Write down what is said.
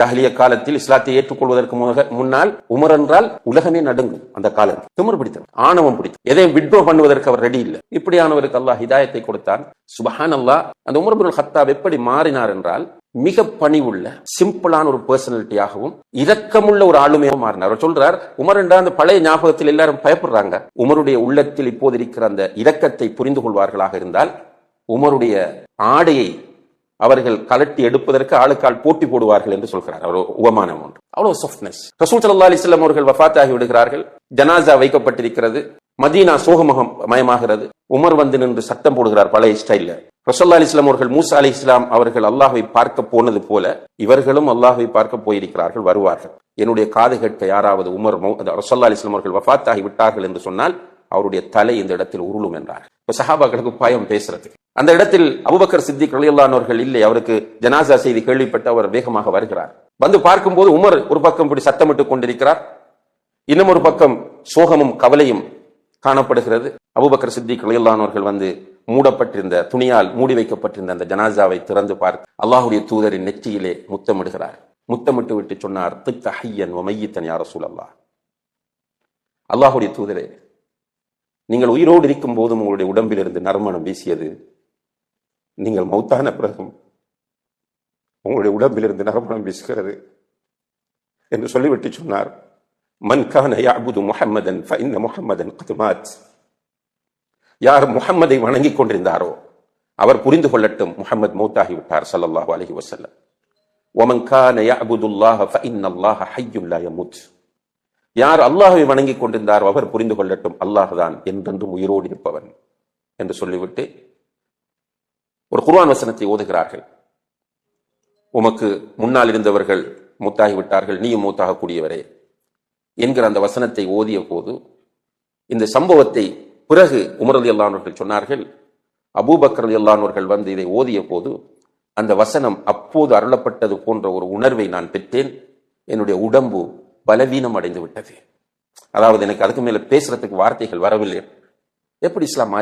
ஜாஹிலிய காலத்தில் இஸ்லாத்தை ஏற்றுக்கொள்வதற்கு முன்னால் உமர் என்றால் உலகமே நடுங்கும். அந்த காலம் திமிர் பிடித்தவர், ஆணவம் பிடித்தவர், எதையும் விட்ரோ பண்ணுவதற்கு அவர் ரெடி இல்லை. இப்படியானவருக்கு அல்லாஹ் ஹிதாயத்தை கொடுத்தான். சுபஹான் அல்லாஹ். அந்த உமர் இப்னுல் கத்தாப் எப்படி மாறினார் என்றால், மிக பணிவுள்ள சிம்பிளான ஒரு பர்சனாலிட்டியாகவும் இரக்கமுள்ள ஒரு ஆளுமையாகவும் மாறினார். அவர் சொல்றார், உமர் என்ற அந்த பழைய ஞாபகத்தில் எல்லாரும் பயப்படுறாங்க. உமருடைய உள்ளத்தில் இப்போது இருக்கிற அந்த இரக்கத்தை புரிந்து கொள்வார்களாக இருந்தால் உமருடைய ஆடையை அவர்கள் கலட்டி எடுப்பதற்கு ஆளுக்கால் போட்டி போடுவார்கள் என்று சொல்கிறார். அவர் உபமானம் ஒன்று. அவ்வளவு சாஃப்ட்னஸ். ரசூல் ஸல்லல்லாஹு அலைஹி வஸல்லம் அவர்கள் வஃபாத் ஆகி விடுகிறார்கள். ஜனாசா வைக்கப்பட்டிருக்கிறது. மதீனா சோகமாகிறது. உமர் வந்து நின்று சத்தம் போடுகிறார் பழைய ஸ்டைல்ல. ரசூலுல்லாஹி அலைஹி வஸல்லம் அவர்கள் மூசா அலைஹிஸ்ஸலாம் அவர்கள் அல்லாஹ்வை பார்க்க போனது போல இவர்களும் அல்லாஹ்வை பார்க்க போயிருக்கிறார்கள், வருவார்கள். என்னுடைய காது கேட்க யாராவது உமர் ரசூலுல்லாஹி அலைஹி வஸல்லம் அவர்கள் வஃபாத் ஆகி விட்டார்கள் என்று சொன்னால் அவருடைய தலை இந்த இடத்தில் உருளும் என்றார். இப்ப சஹாபாக்களுக்கு பயம் பேசுறது. அந்த இடத்தில் அபூபக்கர் சித்திக் ரலியல்லாஹு அன்ஹு அவர்கள் இல்லை. அவருக்கு ஜனாசா செய்தி கேள்விப்பட்டு அவர் வேகமாக வருகிறார். வந்து பார்க்கும்போது உமர் ஒரு பக்கம் இப்படி சத்தமிட்டுக் கொண்டிருக்கிறார், இன்னும் ஒரு பக்கம் சோகமும் கவலையும் காணப்படுகிறது. அபூபக்கர் சித்திக் ரலியல்லாஹு அன்ஹு அவர்கள் வந்து மூடப்பட்டிருந்த துணியால் மூடி வைக்கப்பட்டிருந்த அந்த ஜனாசாவை திறந்து பார்த்து அல்லாஹ்வுடைய தூதரின் நெற்றியிலே முத்தமிடுகிறார். முத்தமிட்டு விட்டு சொன்னார், தித்த ஹய்யன் வ மையித்தன் யா ரசூலல்லாஹ். அல்லாஹ்வுடைய தூதரே, நீங்கள் உயிரோடு இருக்கும் போதும் உங்களுடைய உடம்பில் இருந்து நறுமணம் வீசியது, நீங்கள் மௌத்தான பிறகும் உங்களுடைய உடம்பில் இருந்து நறுமணம் வீசுகிறது என்று சொல்லிவிட்டு சொன்னார், மன் கான யஅபுது முஹம்மதன் ஃபஇன்ன முஹம்மதன் கத் மாத். யார் முஹம்மதை வணங்கிக் கொண்டிருந்தாரோ அவர் புரிந்து கொள்ளட்டும், முஹம்மது மௌத்தாகி விட்டார் ஸல்லல்லாஹு அலைஹி வஸல்லம். வமன் கான யஅபுதுல்லாஹ ஃபஇன்னல்லாஹ ஹய்யுன் லா யமூத். யார் அல்லாஹ்வை வணங்கிக் கொண்டிருந்தாரோ அவர் புரிந்து கொள்ளட்டும், அல்லாஹ் தான் என்றென்றும் உயிரோடு இருப்பவன் என்று சொல்லிவிட்டு ஒரு குர்ஆன் வசனத்தை ஓதுகிறார்கள். உமக்கு முன்னால் இருந்தவர்கள் மூத்தாகிவிட்டார்கள், நீயும் மூத்தாகக்கூடியவரே என்கிற அந்த வசனத்தை ஓதிய போது இந்த சம்பவத்தை பிறகு உமர் ரலியல்லாஹு அன்ஹு அவர்கள் சொன்னார்கள், அபூபக்கர் ரலியல்லாஹு அன்ஹு அவர்கள் வந்து இதை ஓதிய போது அந்த வசனம் அப்போது அருளப்பட்டது போன்ற ஒரு உணர்வை நான் பெற்றேன். என்னுடைய உடம்பு பலவீனம் அடைந்து விட்டது. அதாவது எனக்கு அதுக்கு மேல பேசுறதுக்கு வார்த்தைகள் வரவில்லை. எப்படி இஸ்லாம்